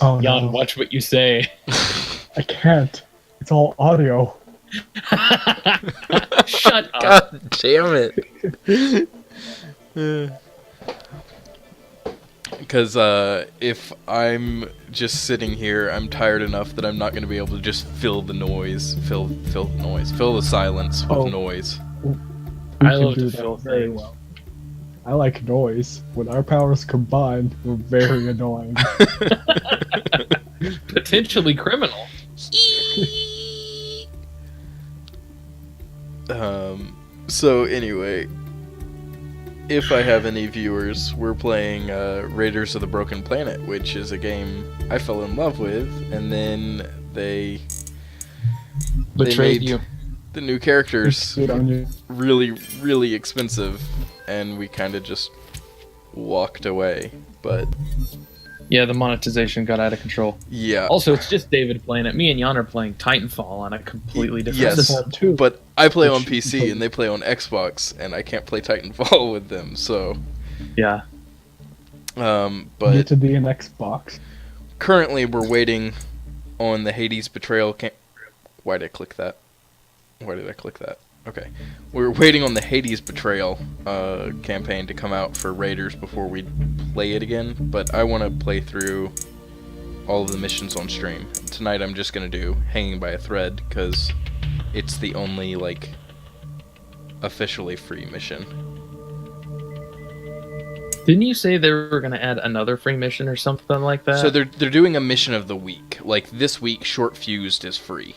Oh Jan, no, watch what you say. I can't. It's all audio. Shut up. God damn it. Because if I'm just sitting here, I'm tired enough that I'm not going to be able to just fill the noise, fill the noise, fill the silence with Oh. noise. We I can love do to that fill very things. well. I like noise. When our powers combined, we're very annoying. Potentially criminal. So anyway, if I have any viewers, we're playing Raiders of the Broken Planet, which is a game I fell in love with, and then they Betrayed made you. the new characters Good on you. really, really expensive, and we kind of just walked away. But Yeah, the monetization got out of control. yeah, Also, it's just David playing it. Me and Jan are playing Titanfall on a completely different yes, system. Titanfall 2. but I play Which on you PC play- and they play on Xbox, and I can't play Titanfall with them. So, Yeah. Get but to be an Xbox. currently we're waiting on the Hades Betrayal Why did I click that? Why did I click that? Okay. We're waiting on the Hades Betrayal campaign to come out for Raiders before we play it again, but I want to play through all of the missions on stream. Tonight I'm just going to do Hanging by a Thread, because it's the only, like, officially free mission. Didn't you say they were going to add another free mission or something like that? So they're doing a mission of the week. Like, this week, Short Fused is free.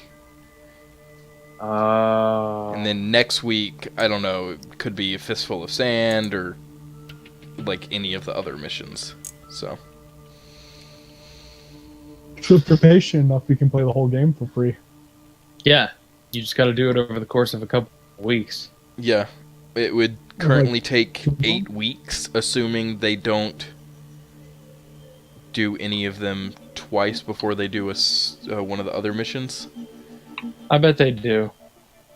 And then next week, I don't know, it could be a Fistful of Sand or like any of the other missions. So So if you're patient enough, you can play the whole game for free. Yeah, you just got to do it over the course of a couple of weeks. yeah, it would currently Like, take 2 months? 8 weeks, assuming they don't do any of them twice before they do one of the other missions. I bet they do.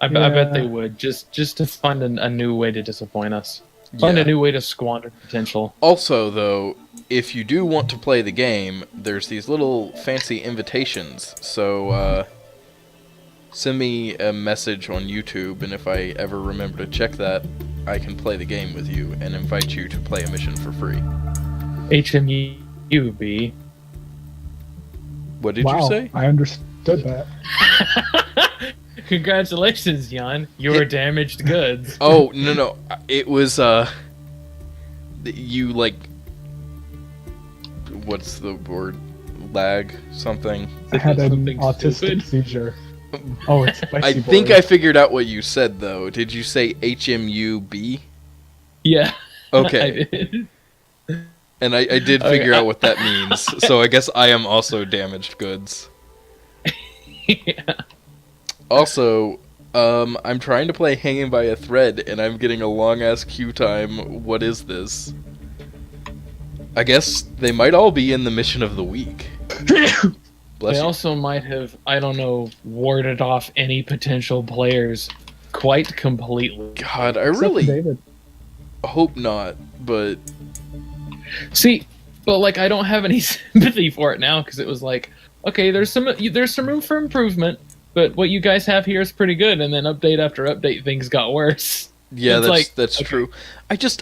I bet Yeah. they would just to find a new way to disappoint us. Find Yeah. a new way to squander potential. Also, though, if you do want to play the game, there's these little fancy invitations. So, send me a message on YouTube, and if I ever remember to check that, I can play the game with you and invite you to play a mission for free. HMUB. What did wow, you say? I understood that. Congratulations, Jan. You're damaged goods. Oh, no. It was, you, like, what's the word? Lag something? I had an Something autistic stupid? seizure. Oh, it's spicy I boy. think I figured out what you said, though. Did you say HMUB? Yeah. Okay. I did. And I did Okay, figure out what that means, so I guess I am also damaged goods. Yeah. Also, I'm trying to play Hanging by a Thread, and I'm getting a long-ass queue time. What is this? I guess they might all be in the mission of the week. Bless They you. also might have, I don't know, warded off any potential players quite completely. God, I Except for really David. hope not, but See, but like I don't have any sympathy for it now because it was like, okay, there's some room for improvement, but what you guys have here is pretty good. And then update after update, things got worse. yeah, It's that's like, that's okay. true.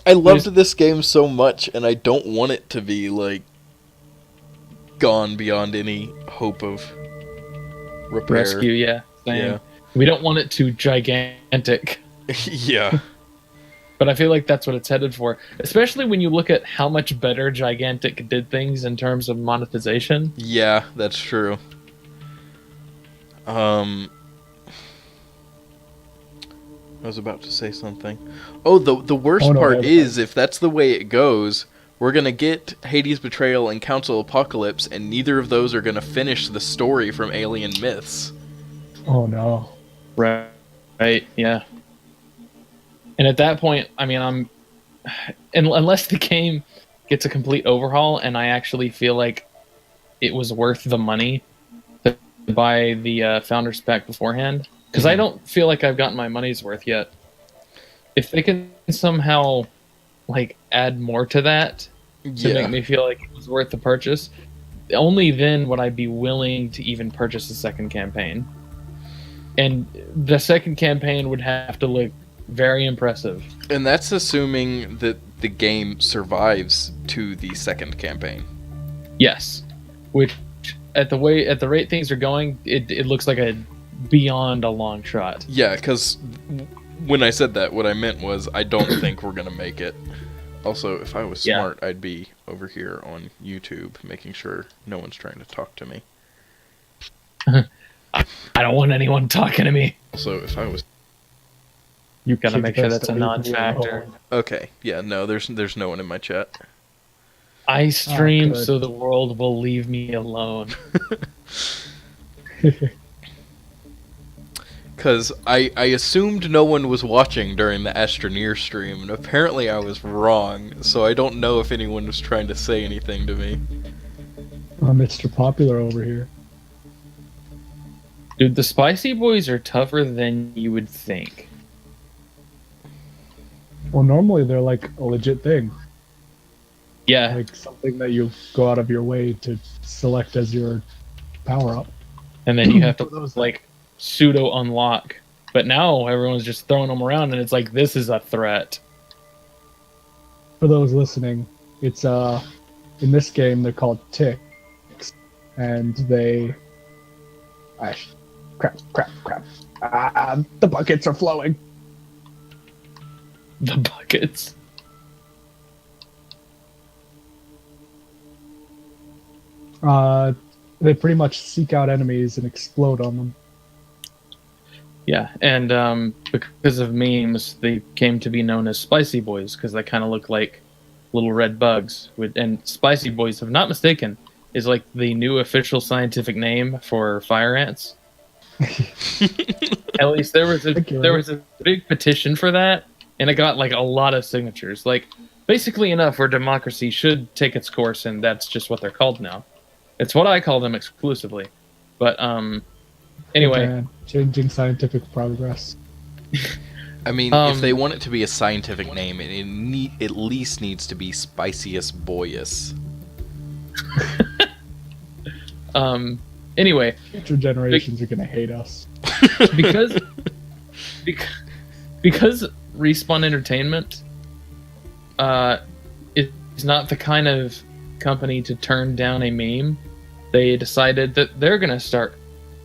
I loved this game so much, and I don't want it to be like gone beyond any hope of repair. Rescue, yeah, same. Yeah. We don't want it too gigantic, Yeah. but I feel like that's what it's headed for. Especially when you look at how much better Gigantic did things in terms of monetization. Yeah, that's true. I was about to say something. Oh, the worst Oh, no, part never is, if that's the way it goes, we're gonna get Hades Betrayal and Council Apocalypse, and neither of those are gonna finish the story from Alien Myths. Oh no. Right, yeah. And at that point, I mean, unless the game gets a complete overhaul and I actually feel like it was worth the money to buy the Founders Pack beforehand, because I don't feel like I've gotten my money's worth yet. If they can somehow, like, add more to that to Yeah. make me feel like it was worth the purchase, only then would I be willing to even purchase a second campaign. And the second campaign would have to look very impressive. And that's assuming that the game survives to the second campaign. Yes, which at the rate things are going, it looks like a beyond a long shot. Yeah, because when I said that, what I meant was I don't think we're gonna make it. Also, if I was smart, I'd be over here on YouTube making sure no one's trying to talk to me. I don't want anyone talking to me. Also, if I was... You gotta Kids make sure best that's a to leave me non-factor. alone. Okay, yeah, no, there's no one in my chat. I stream good. so the world will leave me alone. Because I assumed no one was watching during the Astroneer stream, and apparently I was wrong, so I don't know if anyone was trying to say anything to me. Mr. Popular over here. Dude, the Spicy Boys are tougher than you would think. Well, normally they're like a legit thing. Yeah, Like something that you go out of your way to select as your power up. and then you have to For those- like pseudo unlock. But now everyone's just throwing them around, and it's like this is a threat. For those listening, it's in this game they're called ticks, and they crap. The buckets are flowing. The buckets. They pretty much seek out enemies and explode on them. Yeah, and because of memes, they came to be known as Spicy Boys because they kind of look like little red bugs. And Spicy Boys, if I'm not mistaken, is like the new official scientific name for fire ants. At least there was a big petition for that, and it got like a lot of signatures. Like basically enough where democracy should take its course, and that's just what they're called now. It's what I call them exclusively. But anyway. Man, changing scientific progress. I mean, if they want it to be a scientific name, it at least needs to be Spiciest Boyus. Anyway, Future generations are gonna hate us. because Respawn Entertainment is not the kind of company to turn down a meme. They decided that they're gonna start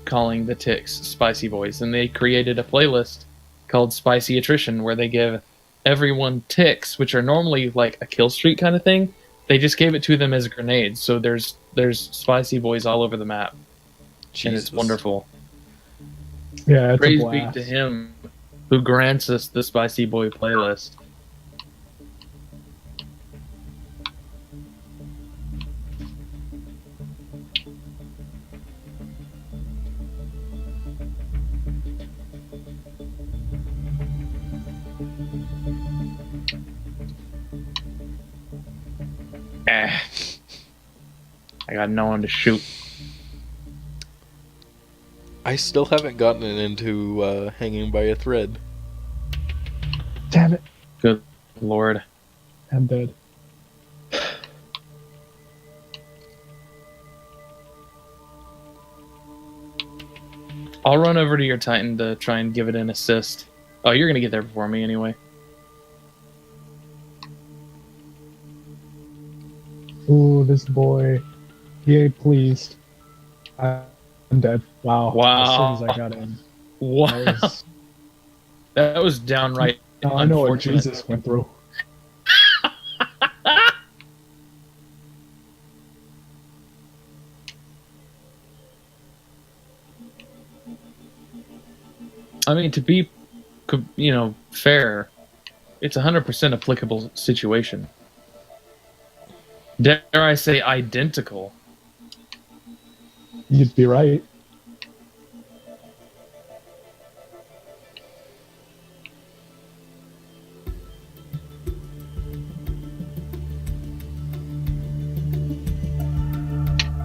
calling the ticks Spicy Boys, and they created a playlist called Spicy Attrition where they give everyone ticks, which are normally like a kill streak kind of thing. They just gave it to them as grenades, so there's Spicy Boys all over the map. And it's Jesus. wonderful. Yeah, it's Praise a be blast. to him who grants us the Spicy Boy playlist. I got no one to shoot. I still haven't gotten into hanging by a thread. Damn it, Good lord. I'm dead. I'll run over to your Titan to try and give it an assist. Oh, you're gonna get there before me anyway. Ooh, this boy, he ain't pleased. I'm dead. Wow. Wow. As soon as I got in. Wow, That was, that was downright now I know what unfortunate. Jesus went through. I mean, to be, fair, it's 100% applicable situation. Dare I say identical? You'd be right.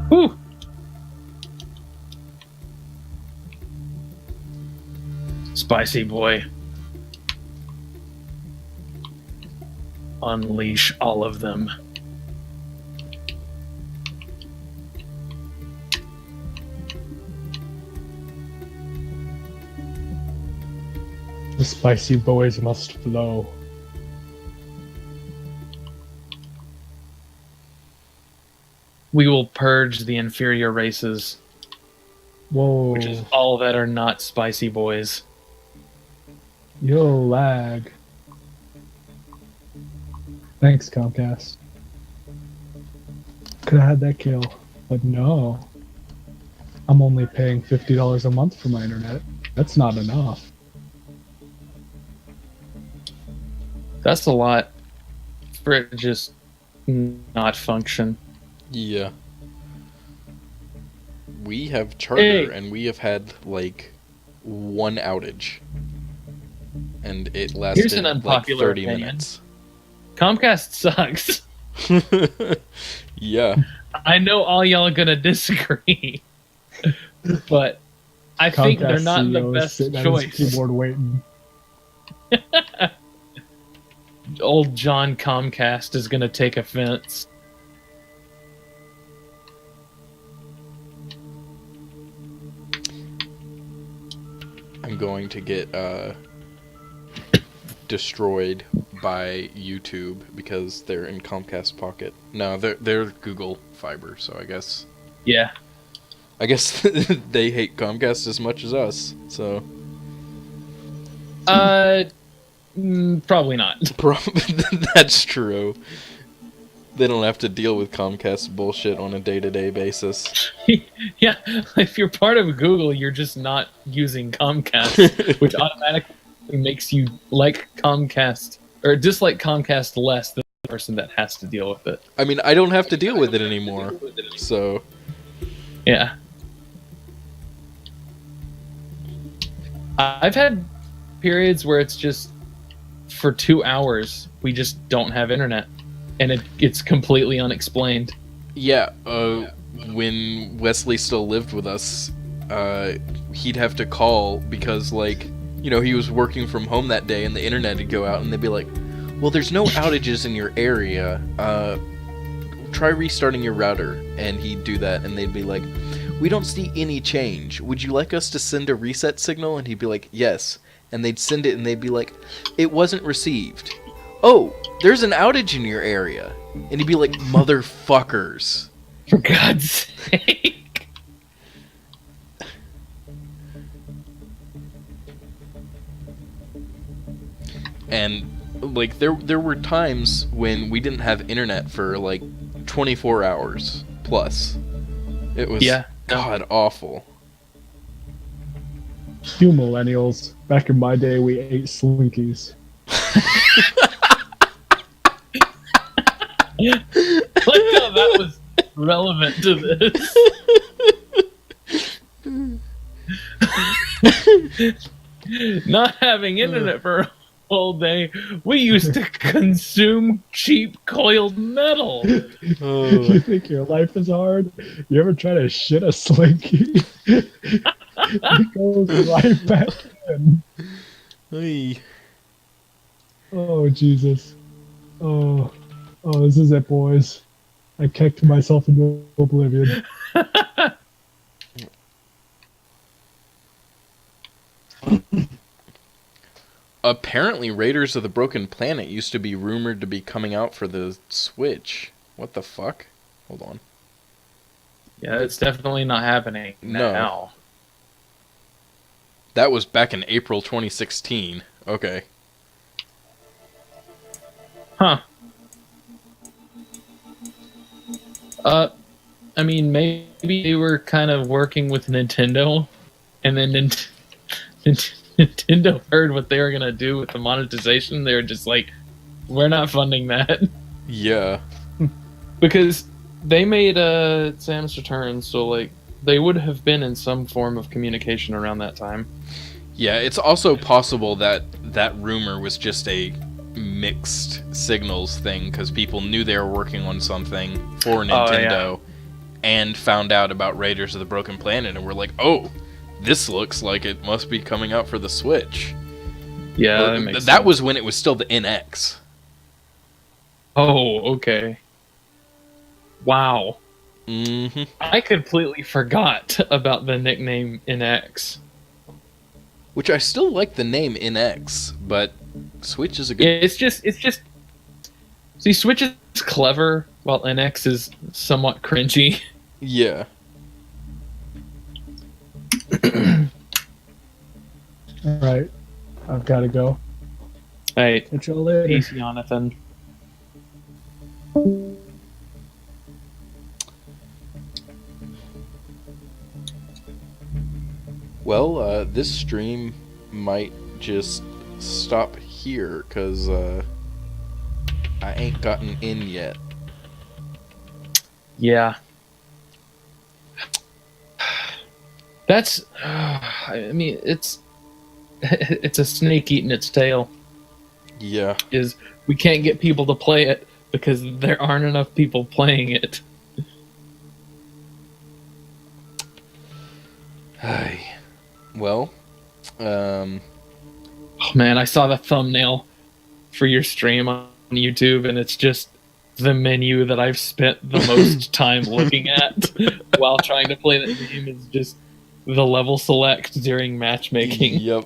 Whew. Spicy boy. Unleash all of them. The spicy boys must flow. We will purge the inferior races, Whoa. which is all that are not spicy boys. Yo, lag. Thanks, Comcast. Could have had that kill, but no. I'm only paying $50 a month for my internet. That's not enough. That's a lot for it to just not function. Yeah. We have Charter, Hey. and we have had, like, one outage. And it lasted, Here's an like, unpopular 30 opinion. minutes. Comcast sucks. Yeah. I know all y'all are gonna disagree, but I think they're Comcast not the CEO is best sitting at his choice. keyboard waiting. Old John Comcast is gonna take offense. I'm going to get destroyed by YouTube because they're in Comcast Pocket. No, they're Google Fiber, so I guess Yeah. they hate Comcast as much as us. So Probably not. that's true. They don't have to deal with Comcast bullshit on a day-to-day basis. Yeah, if you're part of Google, you're just not using Comcast, which automatically makes you like Comcast or dislike Comcast less than the person that has to deal with it. I mean, I don't have to deal with it anymore. So Yeah. I've had periods where it's just for 2 hours we just don't have internet, and it's completely unexplained. yeah, when Wesley still lived with us, he'd have to call because, like, you know, he was working from home that day and the internet would go out and they'd be like, well, there's no outages in your area. Try restarting your router. And he'd do that and they'd be like, we don't see any change. Would you like us to send a reset signal? And he'd be like, yes. And they'd send it and they'd be like, it wasn't received. Oh, there's an outage in your area. And he'd be like, motherfuckers. For God's sake. And like there were times when we didn't have internet for like 24 hours plus. It was god awful. You millennials. Back in my day, we ate Slinkies. Like how that was relevant to this. Not having internet for a whole day, we used to consume cheap coiled metal. You think your life is hard? You ever try to shit a Slinky? It goes right back in. Hey. Oh, Jesus. Oh, this is it, boys. I kicked myself into oblivion. Apparently, Raiders of the Broken Planet used to be rumored to be coming out for the Switch. What the fuck? Hold on. Yeah, it's definitely not happening No. now. That was back in April 2016. Okay. Huh. I mean, maybe they were kind of working with Nintendo, and then Nintendo heard what they were gonna do with the monetization. They were just like, "We're not funding that," Yeah. because they made Samus Returns, so like they would have been in some form of communication around that time. Yeah, it's also possible that that rumor was just a mixed signals thing because people knew they were working on something for Nintendo and found out about Raiders of the Broken Planet and were like, oh, this looks like it must be coming out for the Switch. Yeah, Well, that makes that sense. was when it was still the NX. Oh, okay. Wow. Mm-hmm. I completely forgot about the nickname NX. Which I still like the name NX, but Switch is a good. It's just. See, Switch is clever, while NX is somewhat cringy. Yeah. All right, I've got to go. Hey, Catch y'all later. peace, Jonathan. Well, this stream might just stop here because I ain't gotten in yet. Yeah. That's. I mean, it's a snake eating its tail. Yeah. Is we can't get people to play it because there aren't enough people playing it. Hi. Well, Oh man, I saw the thumbnail for your stream on YouTube, and it's just the menu that I've spent the most time looking at while trying to play that game is just the level select during matchmaking. Yep.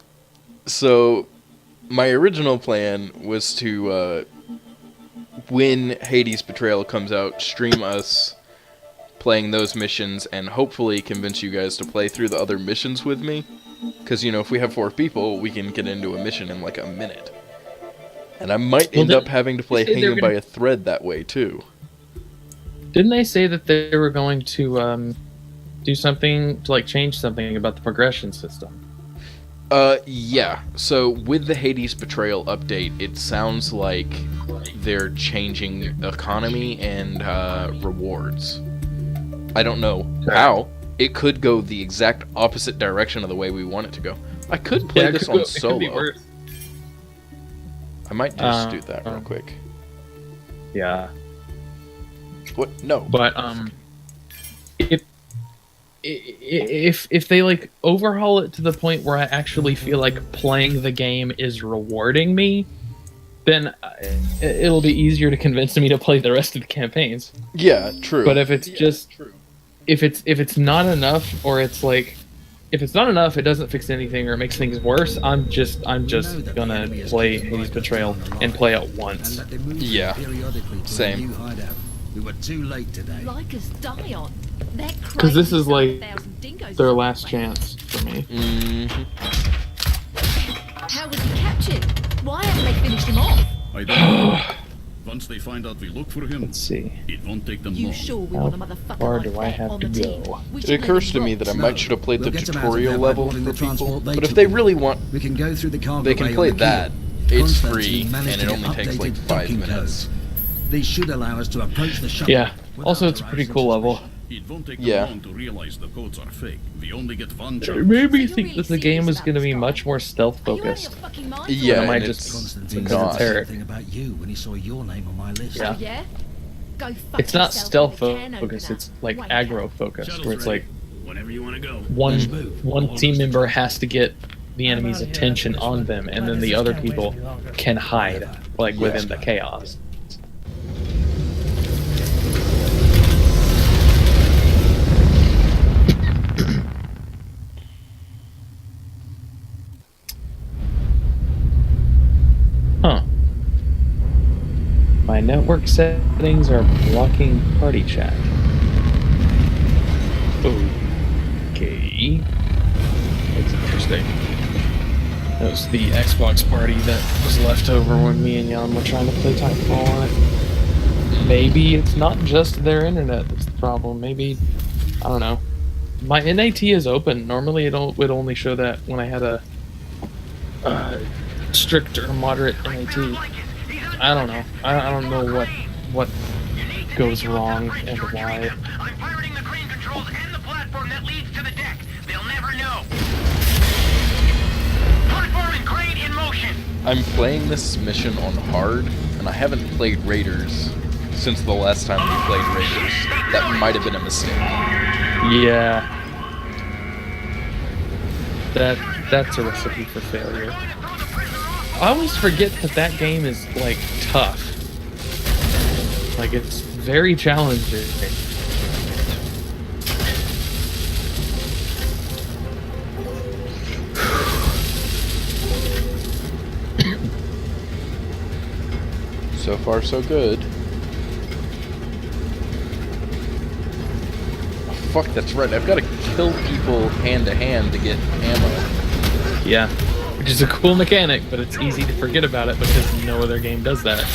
So, my original plan was to, when Hades Betrayal comes out, stream us playing those missions and hopefully convince you guys to play through the other missions with me. Because, you know, if we have 4 people, we can get into a mission in like a minute. And I might end up having to play Hanging by a Thread that way, too. Didn't they say that they were going to do something to like change something about the progression system? Yeah. So with the Hades Betrayal update, it sounds like they're changing economy and rewards. I don't know how. It could go the exact opposite direction of the way we want it to go. I could play this on solo. I might just do that real quick. Yeah. What? No. But if they like overhaul it to the point where I actually feel like playing the game is rewarding me, then it'll be easier to convince me to play the rest of the campaigns. Yeah, true. But if it's just if it's not enough, or it's like if it's not enough, it doesn't fix anything or it makes things worse. I'm just gonna play Hades Betrayal and play it once. Yeah. Same. We were too late today. Lycus Dion. Because this is like their last chance for me. Mm-hmm. How was he captured? Why haven't they finished him off? I don't know. Once they find out we look for him, Let's see. it won't take them You long. sure we How want a motherfucker far like do I that have on to the team? go? We It should occurs let to him me rot. that I might should have played We'll the get them out of tutorial there by level boarding for the transport people. they But if took they in. really want, We can go through the cargo they can bay play on the that. quay. It's Constantine free, managed and to it get only takes like updated 5 docking minutes. codes. These should allow us to approach the shuttle. Yeah. without Also, it's a pretty arousing cool level. suspicion. It won't take Yeah. them long to realize the codes are fake. We only get one It chance. made me So think you're that the really game was serious going to be about much more stealth Are you out of your focused. fucking mind? Yeah, I might and just- it's Constantine because not. it's said Eric. something about you when he saw your name on my list. Yeah. Oh, yeah? Go fuck It's not yourself stealth with a can focused, opener. it's like Wanker. aggro focused, where it's like Whenever you want to go. one team member has to get the enemy's attention on them, and then the other people can hide, like within the chaos. Huh. My network settings are blocking party chat. Okay. That's interesting. That was the Xbox party that was left over when me and Jan were trying to play Titanfall on it. Maybe it's not just their internet that's the problem. Maybe, I don't know. My NAT is open. Normally it would only show that when I had a strict or moderate NAT. I don't know. I don't know what goes wrong and why. I'm pirating the crane controls and the platform that leads to the deck. They'll never know. Platform and crane in motion. I'm playing this mission on hard, and I haven't played Raiders since the last time we played Raiders. That might have been a mistake. Yeah. That's a recipe for failure. I always forget that game is like tough. Like it's very challenging. So far, so good. Oh, fuck, that's right. I've got to kill people hand to hand to get ammo. Yeah, which is a cool mechanic, but it's easy to forget about it because no other game does that.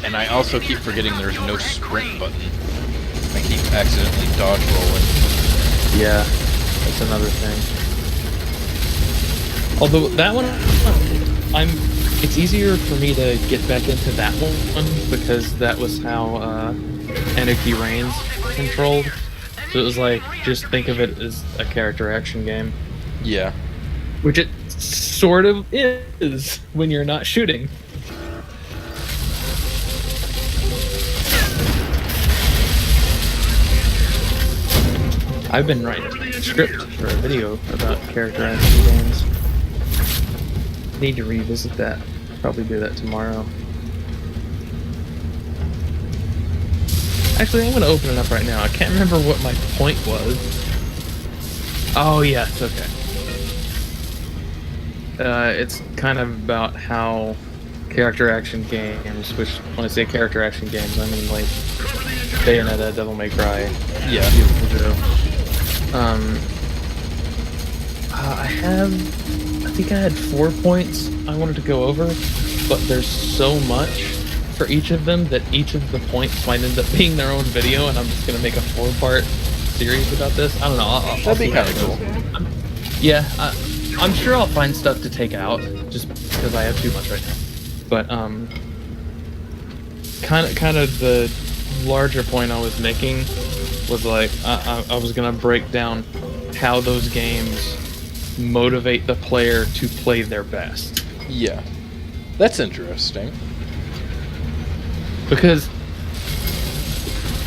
And I also keep forgetting there's no sprint button. I keep accidentally dodge rolling. Yeah, that's another thing. Although that one, it's easier for me to get back into that one because that was how Anarchy Reigns controlled. So it was like, just think of it as a character action game. Yeah. Which it sort of is when you're not shooting. I've been writing a script for a video about character action games. Need to revisit that. Probably do that tomorrow. Actually, I'm going to open it up right now. I can't remember what my point was. Oh, yeah, it's okay. It's kind of about how character action games, which when I say character action games, I mean like Bayonetta, Devil May Cry, Yeah. Beautiful Joe. I think I had 4 points I wanted to go over, but there's so much for each of them that each of the points might end up being their own video, and I'm just gonna make a 4-part series about this. I don't know. That'd be kind of cool. Yeah, I'm sure I'll find stuff to take out just because I have too much right now. But kind of the larger point I was making was like I was gonna break down how those games motivate the player to play their best. Yeah. That's interesting. Because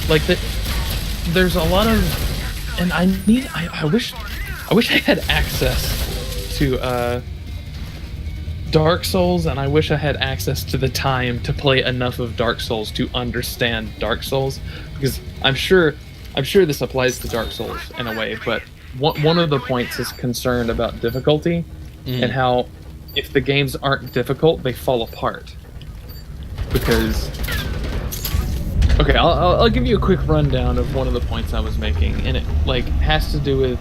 like there's a lot of, and I wish I had access to Dark Souls, and I wish I had access to the time to play enough of Dark Souls to understand Dark Souls, because I'm sure this applies to Dark Souls in a way, but one of the points is concerned about difficulty and how if the games aren't difficult, they fall apart. Because okay, I'll give you a quick rundown of one of the points I was making, and it like has to do with,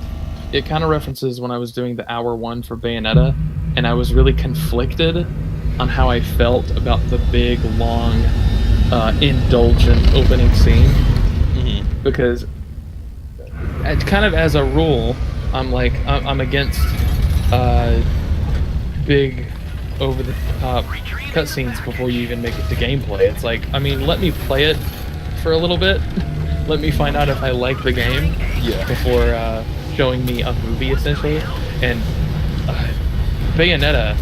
it kind of references when I was doing the hour 1 for Bayonetta, and I was really conflicted on how I felt about the big, long, indulgent opening scene. Because kind of as a rule, I'm against big, over-the-top cutscenes before you even make it to gameplay. It's like, I mean, let me play it for a little bit. Let me find out if I like the game before showing me a movie, essentially. And Bayonetta,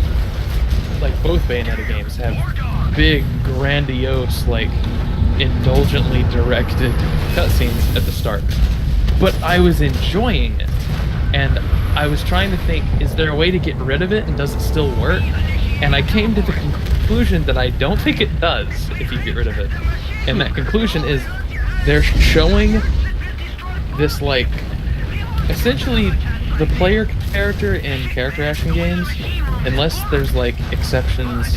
like both Bayonetta games, have big, grandiose, like indulgently directed cutscenes at the start. But I was enjoying it, and I was trying to think, is there a way to get rid of it, and does it still work? And I came to the conclusion that I don't think it does if you get rid of it. And that conclusion is they're showing this, like, essentially the player character in character action games, unless there's like exceptions,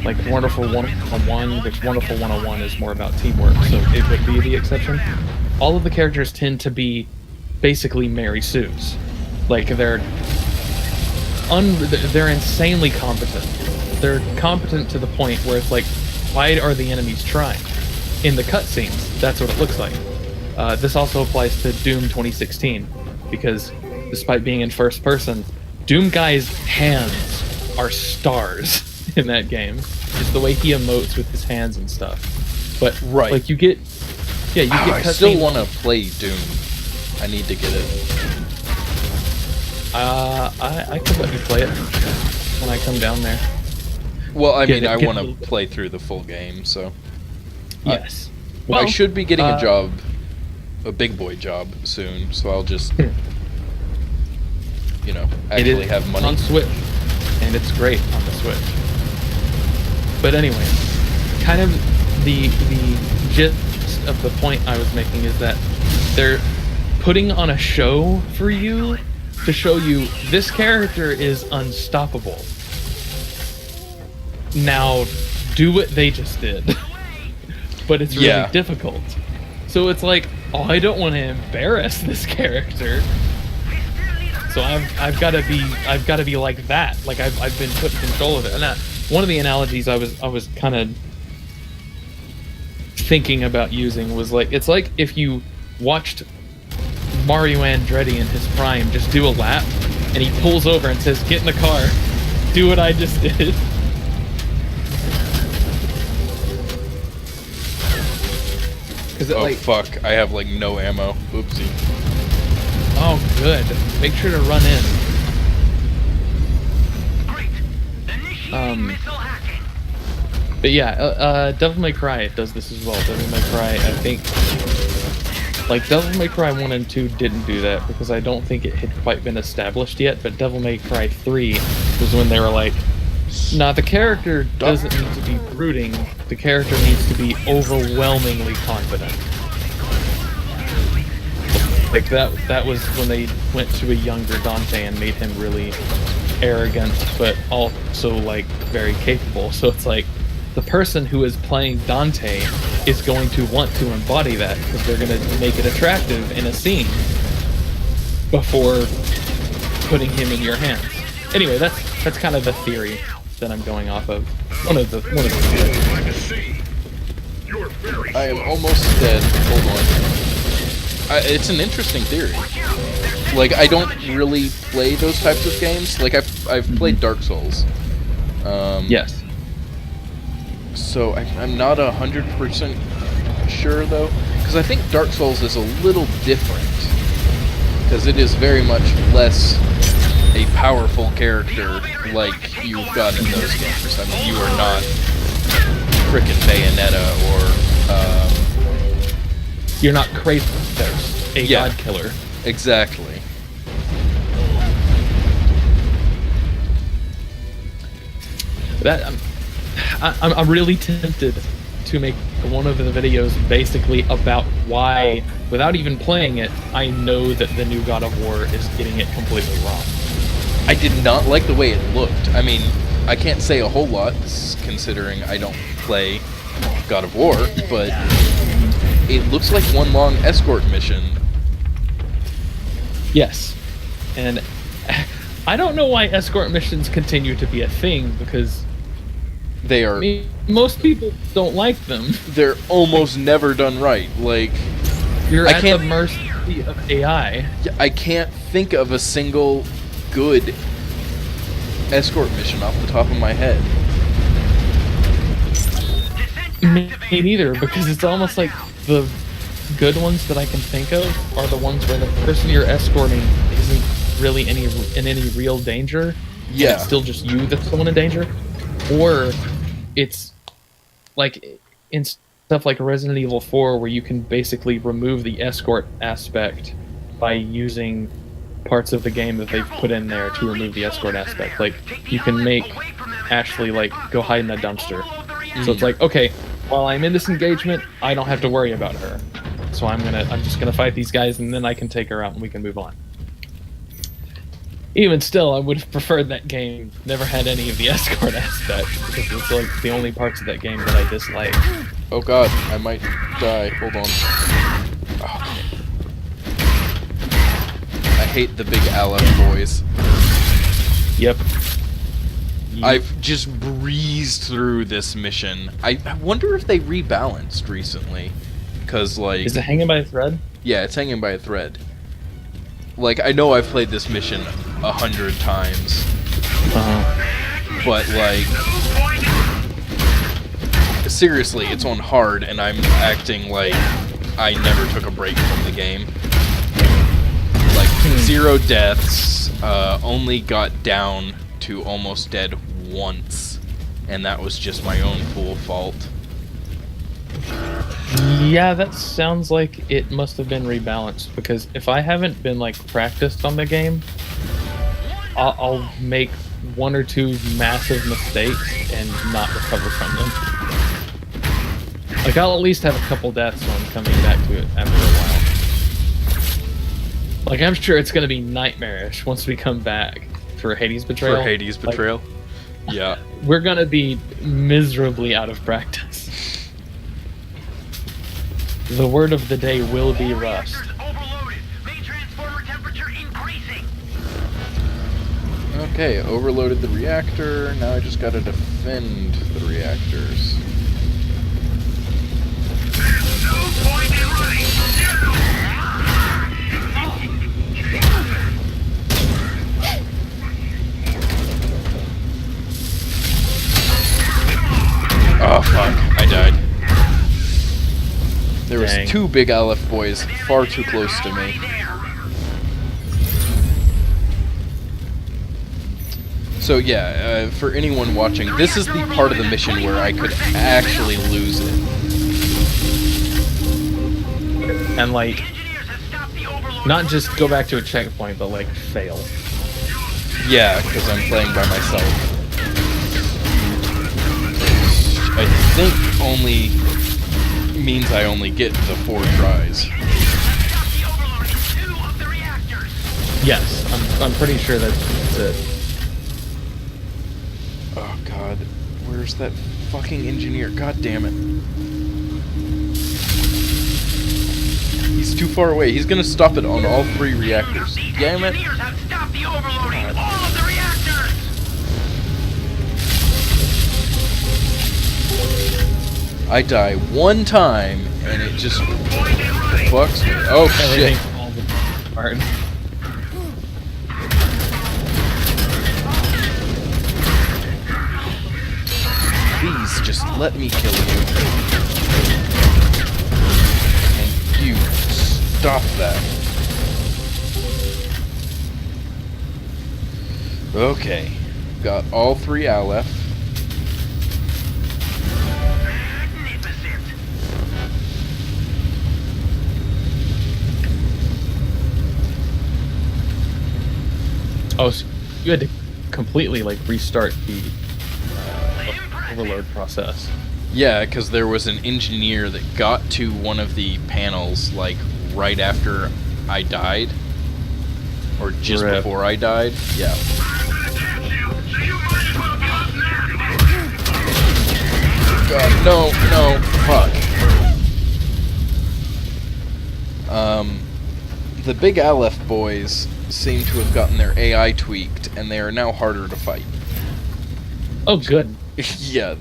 like Wonderful 101, which Wonderful 101 is more about teamwork, so it would be the exception. All of the characters tend to be basically Mary Sue's. Like they're insanely competent. They're competent to the point where it's like, why are the enemies trying? In the cutscenes, that's what it looks like. This also applies to Doom 2016, because despite being in first person, Doom Guy's hands are stars in that game. Just the way he emotes with his hands and stuff. But like you get, you get. I still want to play Doom. I need to get it. I could let you play it when I come down there. Well, I mean, I want to play through the full game, so. Yes. Well, I should be getting a job, a big boy job soon, so I'll just, actually have money. On Switch, and it's great on the Switch. But anyway, kind of the gist of the point I was making is that they're putting on a show for you to show you this character is unstoppable. Now, do what they just did, but it's really Yeah. difficult. So it's like, oh, I don't want to embarrass this character, so I've got to be like that. Like I've been put in control of it. And one of the analogies I was kind of thinking about using was like, it's like if you watched Mario Andretti in his prime just do a lap, and he pulls over and says, "Get in the car, do what I just did." Because Oh fuck! I have like no ammo. Oopsie. Oh, good. Make sure to run in. Great. Initiate Um, missile hacking. But yeah, Devil May Cry does this as well. Devil May Cry, I think, like Devil May Cry 1 and 2 didn't do that because I don't think it had quite been established yet. But Devil May Cry 3 was when they were like, "Nah, the character doesn't need to be brooding. The character needs to be overwhelmingly confident." Like that was when they went to a younger Dante and made him really arrogant, but also like very capable. So it's like the person who is playing Dante is going to want to embody that because they're going to make it attractive in a scene before putting him in your hands. Anyway, that's kind of the theory that I'm going off of. One of the theories. I can see. You're very I am almost dead. Hold on. It's an interesting theory. Like, I don't really play those types of games. Like, I've played Dark Souls. Yes. So I'm not 100% sure though, because I think Dark Souls is a little different. Because it is very much less a powerful character like you've got in those games. I mean, you are not frickin' Bayonetta or You're not Kratos, a Yeah. god killer. exactly. That I'm really tempted to make one of the videos basically about why, without even playing it, I know that the new God of War is getting it completely wrong. I did not like the way it looked. I mean, I can't say a whole lot considering I don't play God of War, but it looks like one long escort mission. Yes, and I don't know why escort missions continue to be a thing because They I are mean, most people don't like them. they're almost never done right. Like, You're I at can't- the mercy of AI. I can't think of a single good escort mission off the top of my head. Me neither, because it's almost like the good ones that I can think of are the ones where the person you're escorting isn't really in any real danger. and Yeah. It's still just you that's the one in danger. Or it's like in stuff like Resident Evil 4 where you can basically remove the escort aspect by using parts of the game that they've put in there to remove the escort aspect. Like you can make Ashley like go hide in a dumpster. So it's like, okay, while I'm in this engagement, I don't have to worry about her. So I'm just gonna fight these guys and then I can take her out and we can move on. Even still, I would have preferred that game never had any of the escort aspect because it's like the only parts of that game that I dislike. Oh god, I might die. Hold on. Oh. I hate the big Aleph boys. Yep. I've just breezed through this mission. I wonder if they rebalanced recently. Because, like... Is it hanging by a thread? Yeah, it's hanging by a thread. Like, I know I've played this mission 100 times. But, like... Seriously, it's on hard, and I'm acting like I never took a break from the game. Like, 0 deaths, only got down to almost dead once. And that was just my own fool fault. Yeah, that sounds like it must have been rebalanced because if I haven't been like practiced on the game, I'll make 1 or 2 massive mistakes and not recover from them. Like I'll at least have a couple deaths when I'm coming back to it after a while. Like I'm sure it's gonna be nightmarish once we come back for Hades Betrayal. For Hades Like, Betrayal. Yeah. we're gonna be miserably out of practice. The word of the day will be rust. Reactors overloaded. Main transformer temperature increasing. Okay, overloaded the reactor. Now I just gotta defend the reactors. No point in running. Oh fuck, I died. There was Dang. 2 big Aleph boys far too close to me. So yeah, for anyone watching, this is the part of the mission where I could actually lose it. And like, Engineers have stopped the overload. not just go back to a checkpoint, but like fail. Yeah, because I'm playing by myself. I think only means I only get the 4 tries. Stop the overloading 2 of the reactors. Yes, I'm pretty sure that's it. Oh god, where's that fucking engineer? God damn it. He's too far away. He's gonna stop it on all 3 reactors. The Damn it. engineers have stopped the overloading all of the reactors. I die 1 time and it just fucks me. Oh shit. Everything falls apart. Please just let me kill you. And you stop that. Okay. Got all 3 Aleph. Magnificent. Oh, so you had to completely like restart the overload process. Yeah, because there was an engineer that got to one of the panels like right after I died. Or just Rip. before I died. Yeah. God, no, fuck. The big Aleph boys seem to have gotten their AI tweaked, and they are now harder to fight. Oh, good. Yeah,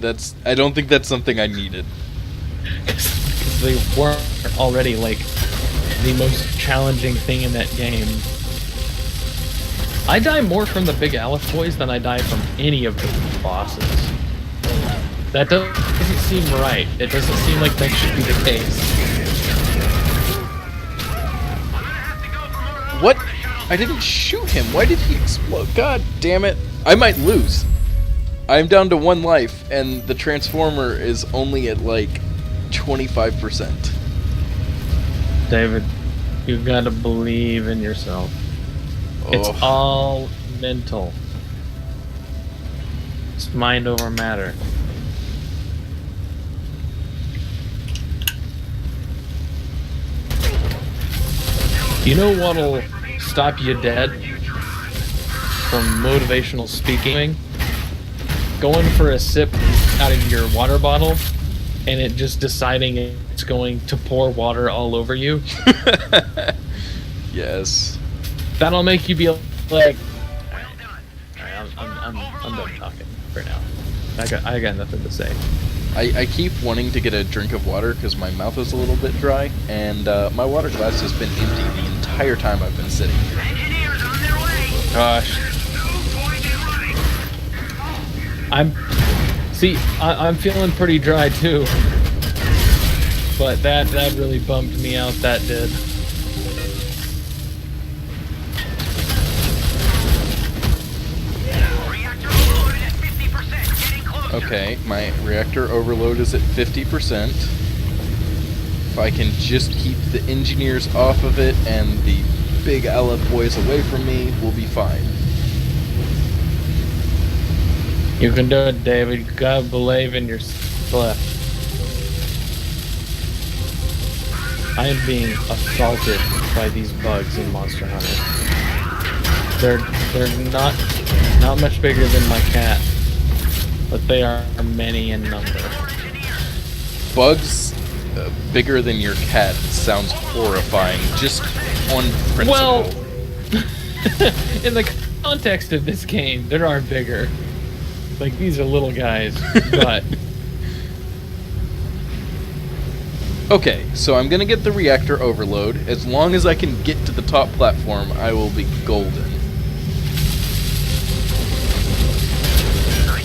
I don't think that's something I needed. Because they weren't already like the most challenging thing in that game. I die more from the big Aleph boys than I die from any of the bosses. That doesn't seem right. It doesn't seem like that should be the case. What? I didn't shoot him. Why did he explode? God damn it. I might lose. I'm down to 1 life, and the Transformer is only at like 25%. David, you gotta believe in yourself. It's Oh. all mental. It's mind over matter. You know what'll stop you dead from motivational speaking? Going for a sip out of your water bottle and it just deciding it's going to pour water all over you. Yes. That'll make you be like, I'm done talking for now. I got nothing to say. I keep wanting to get a drink of water because my mouth is a little bit dry, and my water glass has been empty the entire time I've been sitting here. Engineers on their way. Gosh, No point in running. I'm feeling pretty dry too. But that really bummed me out. That did. Reactor overloaded at 50%. Getting closer. Okay, my reactor overload is at 50%. If I can just keep the engineers off of it and the big Aleph boys away from me, we'll be fine. You can do it, David. You gotta believe in yourself. I am being assaulted by these bugs in Monster Hunter. They're not much bigger than my cat. but they are many in number. Bugs bigger than your cat sounds horrifying, just on principle. Well, in the context of this game, there are bigger. Like, these are little guys, but... Okay, so I'm gonna get the reactor overload. As long as I can get to the top platform, I will be golden.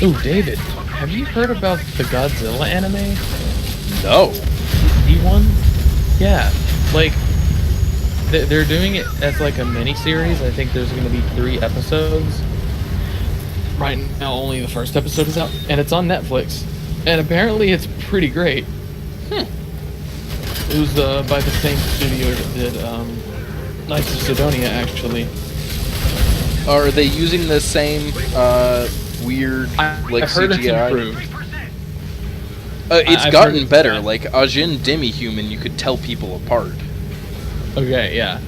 Ooh, David, have you heard about the Godzilla anime? No. D1? Yeah, like, they're doing it as like a mini-series. I think there's gonna be 3 episodes. Right now, only the first episode is out, and it's on Netflix. And apparently it's pretty great. It was by the same studio that did Knights of Sidonia, actually. Are they using the same weird like I've heard CGI? it's improved. It's I've gotten heard- better. Like Ajin Demi-Human, you could tell people apart. Okay, yeah.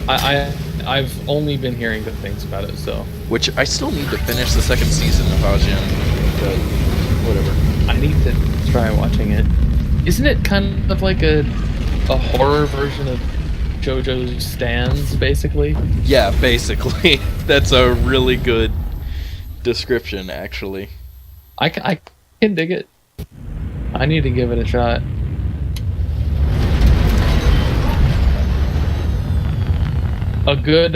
I've only been hearing good things about it, so Which I still need to finish the 2nd season of Ajin, but whatever. I need to try watching it. Isn't it kind of like a horror version of JoJo's Stands, basically? Yeah, basically. That's a really good description, actually. I can dig it. I need to give it a shot. A good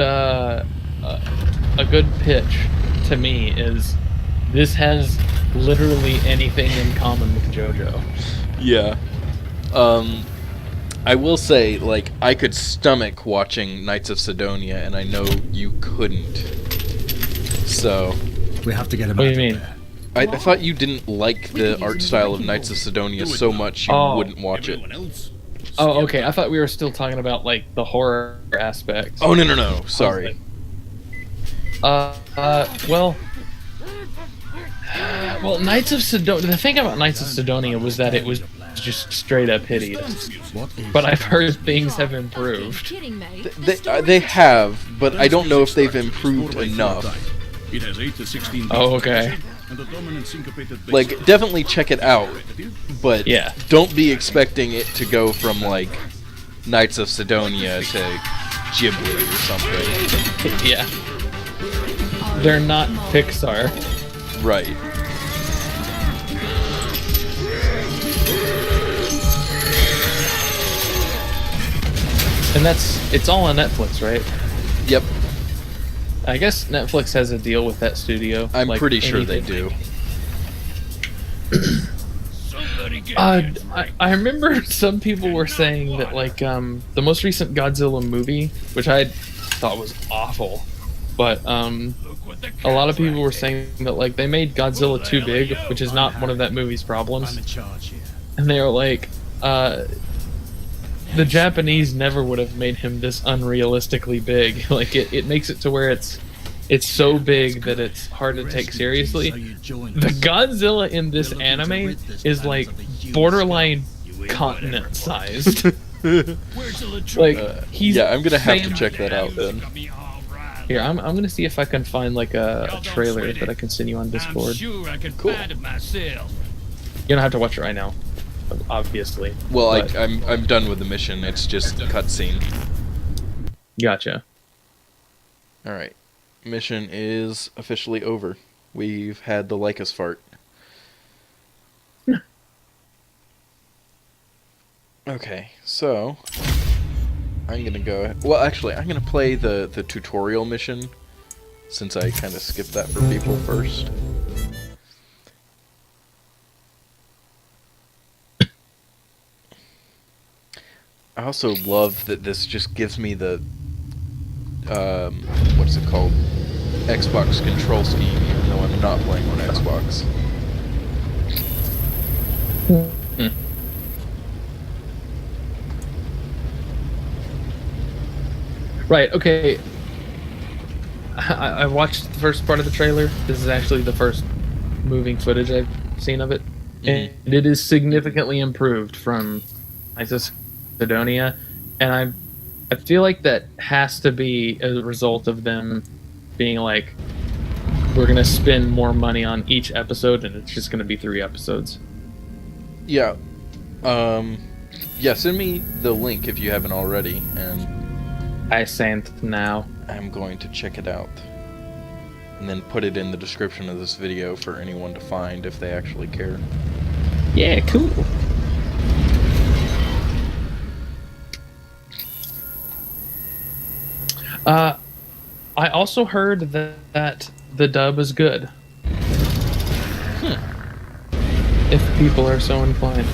pitch to me is this has literally anything in common with JoJo. Yeah. I will say, like, I could stomach watching Knights of Sidonia, and I know you couldn't. So, We have to get him What do out you of mean? there. I thought you didn't like the art style of Knights of Sidonia so much you Oh. wouldn't watch it. Everyone else? Oh, okay. I thought we were still talking about like the horror aspect. Oh, no. Sorry. Well, Knights of Sidonia. The thing about Knights of Sidonia was that it was just straight up hideous. What is But I've heard things have improved. Kidding me? They have, but I don't know if they've improved enough. It has 8 to 16 Oh, okay. and the dominant syncopated bass Like, definitely check it out, but Yeah. don't be expecting it to go from, like, Knights of Sidonia to Ghibli or something. Yeah. They're not Pixar. Right. And it's all on Netflix, right? Yep. I guess Netflix has a deal with that studio. I'm like pretty sure they anything. do. I remember some people were saying that like the most recent Godzilla movie, which I thought was awful, but a lot of people were saying that like they made Godzilla too big, which is not one of that movie's problems, I'm in charge here. and they were like, the Japanese never would have made him this unrealistically big. Like it makes it to where it's so big that it's hard to take seriously. The Godzilla in this anime is like borderline continent sized. Like he's Yeah, I'm gonna have to saying- check that out then. Here, I'm gonna see if I can find like a trailer that I can send you on Discord. Cool. You don't have to watch it right now, obviously. Well, but- I'm done with the mission. It's just cutscene. Gotcha. All right, mission is officially over. We've had the Lycus fart. Okay, so I'm gonna go. Well, actually, I'm gonna play the tutorial mission since I kind of skipped that for people first. I also love that this just gives me the what's it called? Xbox control scheme, even though I'm not playing on Xbox. Right, okay. I watched the first part of the trailer. This is actually the first moving footage I've seen of it. And it is significantly improved from Knights of Sidonia. And I feel like that has to be a result of them being like, we're gonna spend more money on each episode, and it's just gonna be 3 episodes. Yeah. Yeah, send me the link if you haven't already, and I sent now. I'm going to check it out. And then put it in the description of this video for anyone to find if they actually care. Yeah, cool. I also heard that the dub is good. If people are so inclined.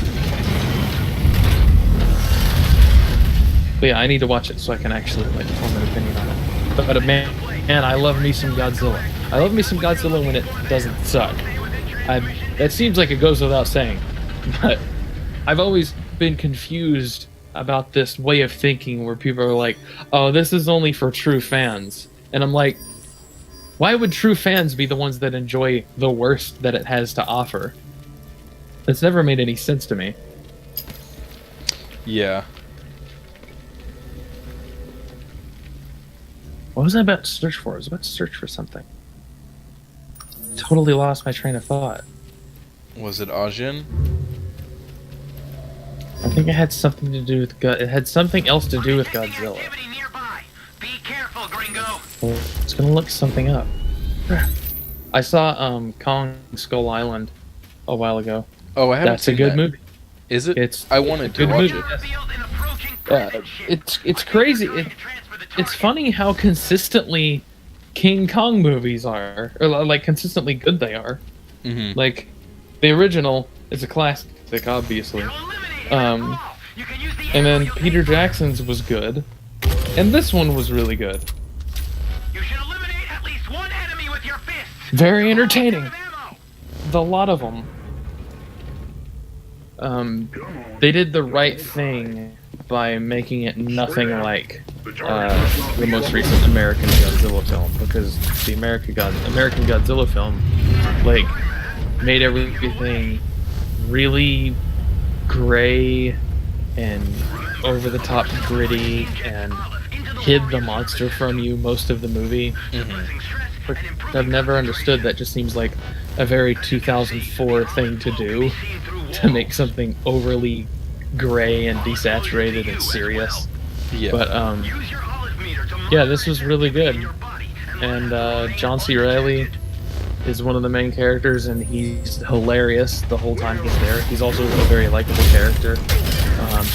But yeah, I need to watch it so I can actually like form an opinion on it. But man, I love me some Godzilla. I love me some Godzilla when it doesn't suck. That seems like it goes without saying, but I've always been confused about this way of thinking where people are like, "Oh, this is only for true fans," and I'm like, why would true fans be the ones that enjoy the worst that it has to offer? That's never made any sense to me. Yeah. What was I about to search for? I was about to search for something. Totally lost my train of thought. Was it Ajin? I think it had something to do with it had something else to do with Godzilla. Activity nearby. Be careful, Gringo. Well, it's gonna look something up. I saw Kong Skull Island a while ago. Oh, I haven't That's a seen good that. movie. Is it? It's I wanted to good watch movie. it. Revealed an approaching private ship. It's crazy. It's funny how consistently King Kong movies are, or like consistently good they are. Mm-hmm. Like the original is a classic, obviously. And then Peter Jackson's was good, and this one was really good. You should eliminate at least one enemy with your fists. Very entertaining. Ammo. A lot of them. They did the right thing by making it nothing like the most recent American Godzilla film, because the American Godzilla film like made everything really gray and over the top gritty and hid the monster from you most of the movie. But I've never understood that. Just seems like a very 2004 thing to do, to make something overly gray and desaturated and serious. Yeah. But yeah, this was really good. And John C. Reilly is one of the main characters, and he's hilarious the whole time he's there. He's also a very likable character.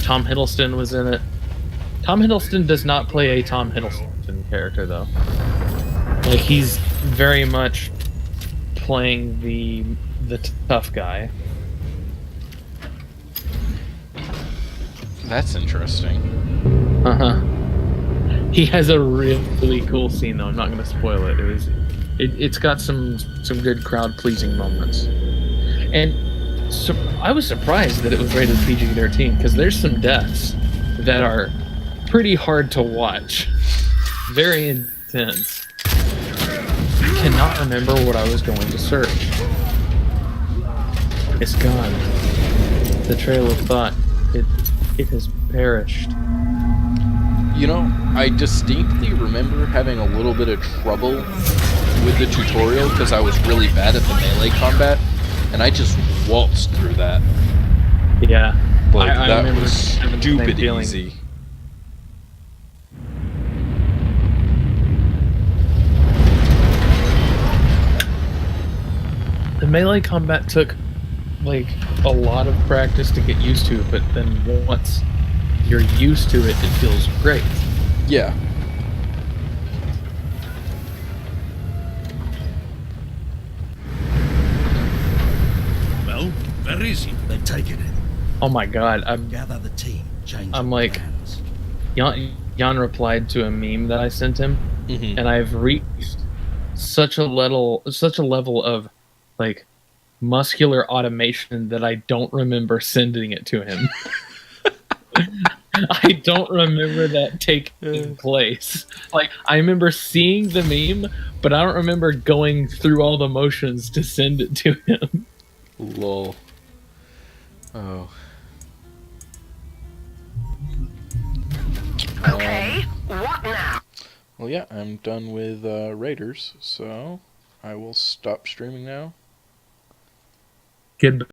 Tom Hiddleston was in it. Tom Hiddleston does not play a Tom Hiddleston character, though. Like, he's very much playing the tough guy. That's interesting. Uh-huh. He has a really cool scene, though. I'm not going to spoil it. It's got some good crowd-pleasing moments. And so I was surprised that it was rated PG-13, because there's some deaths that are pretty hard to watch. Very intense. I cannot remember what I was going to search. It's gone. The trail of thought. It has perished. You know, I distinctly remember having a little bit of trouble with the tutorial because I was really bad at the melee combat, and I just waltzed through that. Yeah. Like, I that remember was having the same stupid feeling. easy. The melee combat took like a lot of practice to get used to, but then once you're used to it, it feels great. Yeah. Well, where is he? They've taken it. Oh my god, Gather the team. Change I'm the like- plans. Jan replied to a meme that I sent him, Mm-hmm. and I've reached such a level of like muscular automation that I don't remember sending it to him. I don't remember that taking place. Like, I remember seeing the meme, but I don't remember going through all the motions to send it to him. Lol. Oh. Okay, what now? Well, yeah, I'm done with Raiders, so I will stop streaming now. Kid